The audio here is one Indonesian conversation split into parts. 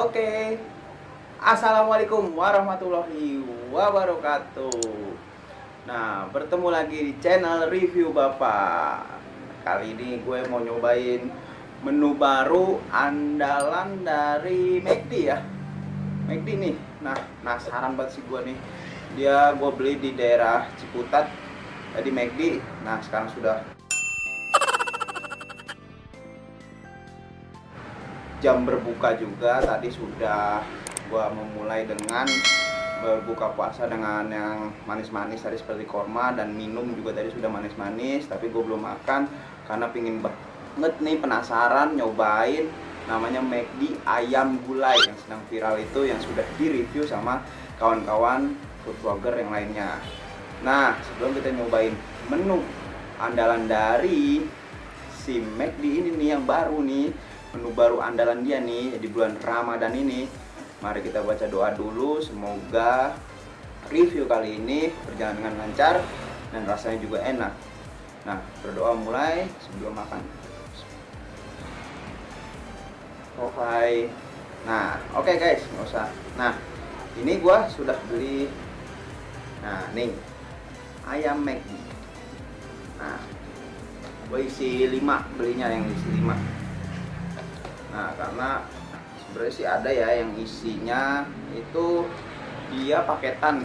Oke, Assalamualaikum warahmatullahi wabarakatuh. Nah, bertemu lagi di channel review Bapak. Kali ini gue mau nyobain menu baru andalan dari McD ya. McD nih. Nah, penasaran banget sih gue nih. Gue beli di daerah Ciputat. Tadi McD. Nah, sekarang sudah jam berbuka juga. Tadi sudah gua memulai dengan berbuka puasa dengan yang manis-manis tadi seperti korma, dan minum juga tadi sudah manis-manis, tapi gue belum makan karena pingin banget nih, penasaran nyobain namanya McD ayam gulai yang sedang viral itu, yang sudah di-review sama kawan-kawan food vlogger yang lainnya. Nah, sebelum kita nyobain menu andalan dari si McD ini nih, yang baru nih, menu baru andalan dia nih di bulan Ramadan ini, mari kita baca doa dulu. Semoga review kali ini berjalan dengan lancar dan rasanya juga enak. Nah, berdoa mulai sebelum makan. Oke. Nah, oke guys, nggak usah. Nah, ini gua sudah beli. Nah, nih ayam McD. Nah, gua isi 5, belinya yang isi 5. Nah, karena sebenarnya sih ada ya yang isinya itu dia paketan.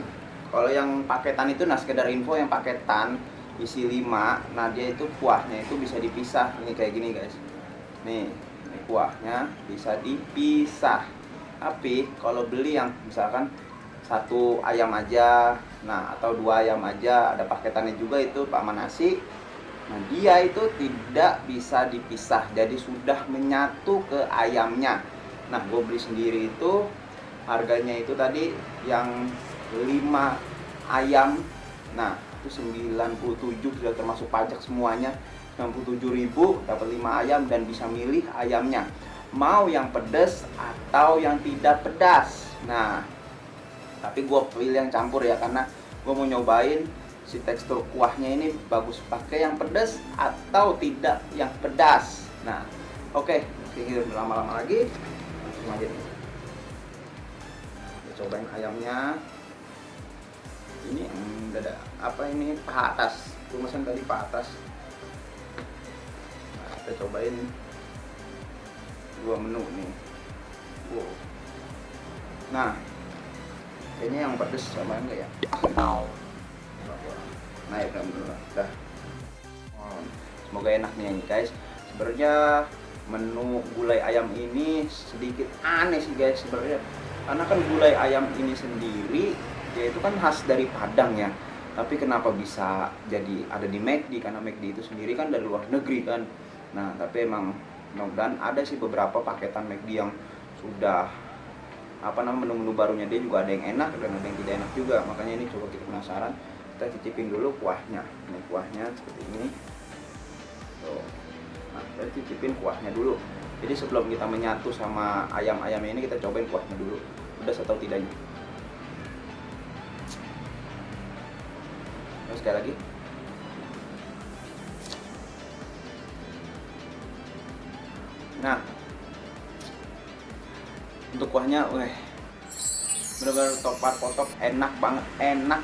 Kalau yang paketan itu, nah sekedar info, yang paketan isi 5, nah dia itu kuahnya itu bisa dipisah. Ini kayak gini guys. Nih, ini kuahnya bisa dipisah. Tapi kalau beli yang misalkan 1 ayam aja, nah atau 2 ayam aja, ada paketannya juga itu sama nasi. Nah, dia itu tidak bisa dipisah, jadi sudah menyatu ke ayamnya. Nah, gue beli sendiri itu harganya itu tadi yang 5 ayam. Nah, itu 97, sudah termasuk pajak semuanya. 97.000 dapat 5 ayam dan bisa milih ayamnya. Mau yang pedas atau yang tidak pedas. Nah, tapi gue pilih yang campur ya, karena gue mau nyobain si tekstur kuahnya ini bagus pakai yang pedas atau tidak yang pedas. Nah, oke, kita berlama-lama lagi, langsung aja nih. Kita cobain ayamnya. Ini ada apa ini, paha atas. Pemesan tadi paha atas. Nah, kita cobain 2 menu nih. Wow. Nah, kayaknya yang pedas sama enggak ya? Nah, ya udah. Semoga enak nih guys. Sebenarnya menu gulai ayam ini sedikit aneh sih guys sebenarnya, karena kan gulai ayam ini sendiri dia itu kan khas dari Padang ya. Tapi kenapa bisa jadi ada di McD? Karena McD itu sendiri kan dari luar negeri kan. Nah, tapi emang mudah-mudahan ada sih beberapa paketan McD yang sudah menu-menu barunya dia juga ada yang enak dan ada yang tidak enak juga. Makanya ini coba kita penasaran, kita cicipin dulu kuahnya. Ini kuahnya seperti ini. Tuh. Nah, kita cicipin kuahnya dulu. Jadi sebelum kita menyatu sama ayam-ayam ini, kita cobain kuahnya dulu, pedas atau tidaknya. Terus sekali lagi. Nah, untuk kuahnya, bener-bener topak-topak, enak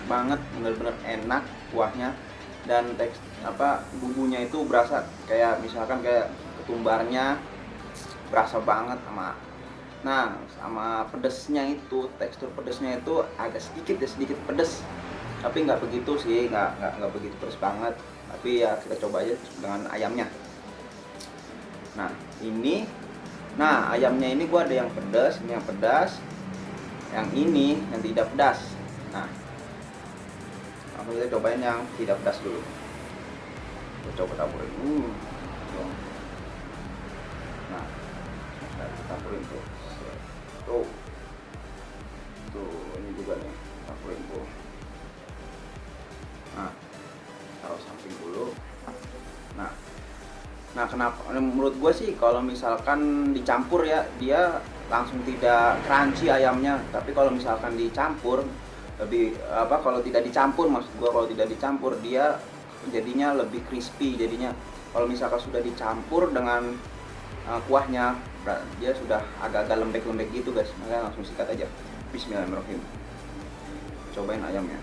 banget, bener-bener enak kuahnya. Dan bumbunya itu berasa kayak misalkan kayak ketumbarnya berasa banget sama pedesnya itu, tekstur pedesnya itu agak sedikit pedes, tapi nggak begitu sih, nggak begitu pedes banget. Tapi ya kita coba aja dengan ayamnya. Nah, ayamnya ini gua ada yang pedas, ini yang pedas, yang ini yang tidak pedas. Nah, langsung kita cobain yang tidak pedas dulu. Kita coba taburin. Nah, kita taburin tuh. Tuh, ini juga nih, taburin tuh. Nah, taruh samping dulu. Nah, kenapa? Menurut gue sih kalau misalkan dicampur ya, dia langsung tidak crunchy ayamnya. Tapi kalau misalkan dicampur, kalau tidak dicampur, maksud gue kalau tidak dicampur, dia jadinya lebih crispy. Jadinya kalau misalkan sudah dicampur dengan kuahnya dia sudah agak-agak lembek-lembek gitu guys, makanya langsung sikat aja. Bismillahirrahmanirrahim. Cobain ayamnya.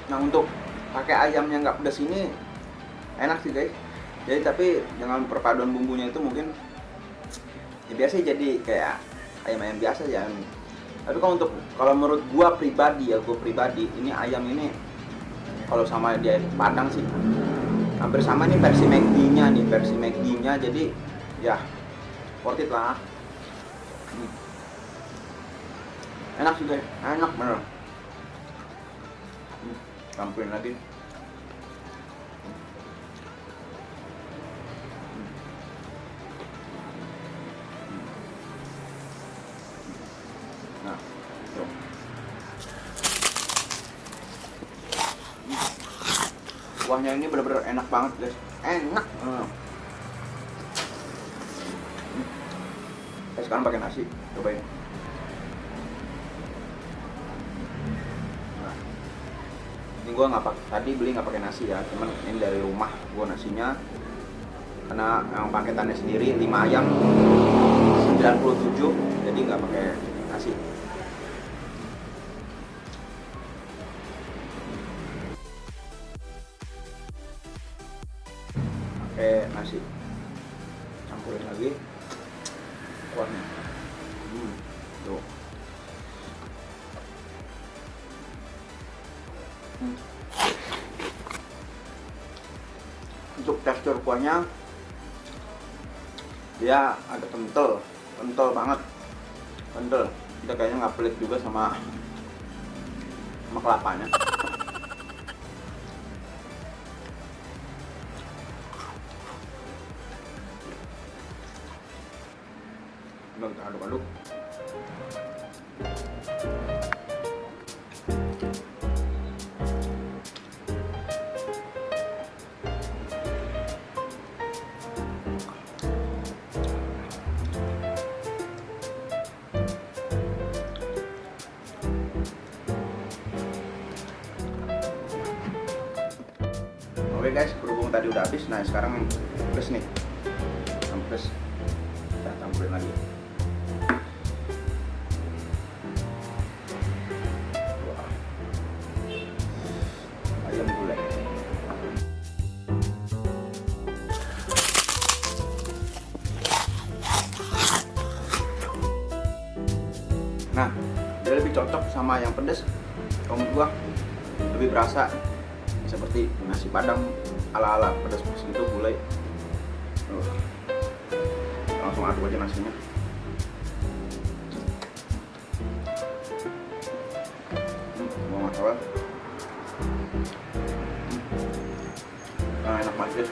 Nah, untuk pakai ayam yang nggak pedas ini enak sih guys. Jadi tapi dengan perpaduan bumbunya itu mungkin ya biasa jadi kayak ayam-ayam biasa ya. Tapi kalau menurut gua pribadi ini ayam ini kalau sama dia Padang sih hampir sama nih versi McD-nya jadi ya worth it lah. Enak sih guys, enak bener. Campurin lagi. Nah, tuh. Kuahnya ini bener-bener enak banget guys, enak. Sekarang pakai nasi, cobain. Ini gue tadi beli nggak pakai nasi ya, cuman ini dari rumah gue nasinya, karena yang paketannya sendiri 5 ayam 97, jadi nggak pakai nasi. Pakai nasi, campurin lagi kuahnya. Tuh. Untuk tekstur kuahnya dia agak kental banget, kita kayaknya nggak pelit juga sama kelapanya. Udah kita aduk-aduk. Oke guys, berhubung tadi udah habis, nah sekarang plus nih, plus kita campurin lagi. Wah. Ayam gulai. Nah, dia lebih cocok sama yang pedas. Kalau menurut gua lebih berasa seperti nasi Padang ala-ala pedas-pedas gitu, gulai. Langsung aduk aja nasinya. Mau masalah. Nah, enak banget.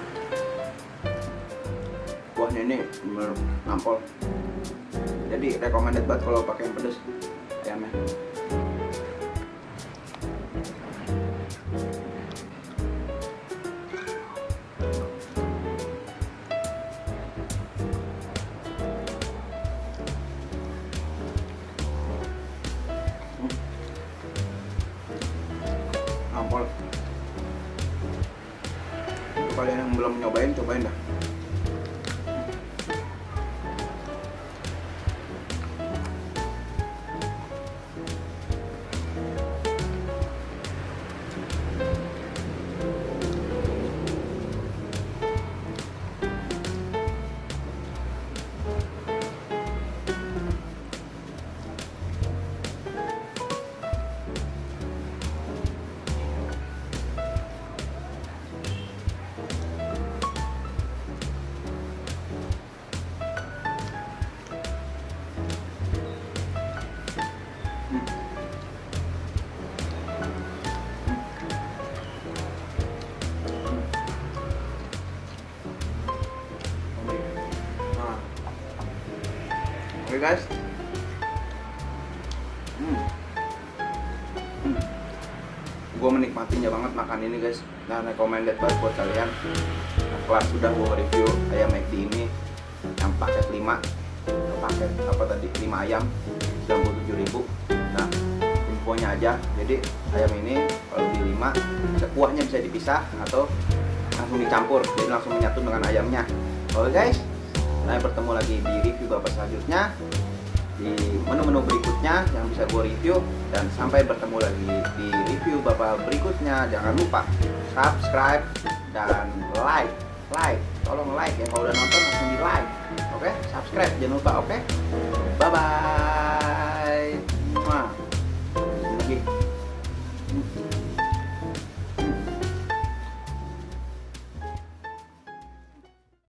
Kuahnya ini bener nampol. Jadi recommended banget kalau pakai yang pedas ayamnya. Nampol. Untuk kalian yang belum nyobain, cobain dah. Oke guys. Gue menikmatinya banget makan ini guys. Nah, recommended banget buat kalian. Nah, kelar sudah gue review ayam McD ini yang paket 5, paket apa tadi 5 ayam 97.000. Nah, infonya aja. Jadi ayam ini kalau di 5 kuahnya bisa dipisah atau langsung dicampur, jadi langsung menyatu dengan ayamnya. Oke guys, saya bertemu lagi di review Bapak selanjutnya, di menu-menu berikutnya yang bisa gue review, dan sampai bertemu lagi di review Bapak berikutnya. Jangan lupa subscribe dan like, tolong like ya, kalau udah nonton langsung di like. Oke, subscribe jangan lupa. Oke, bye bye.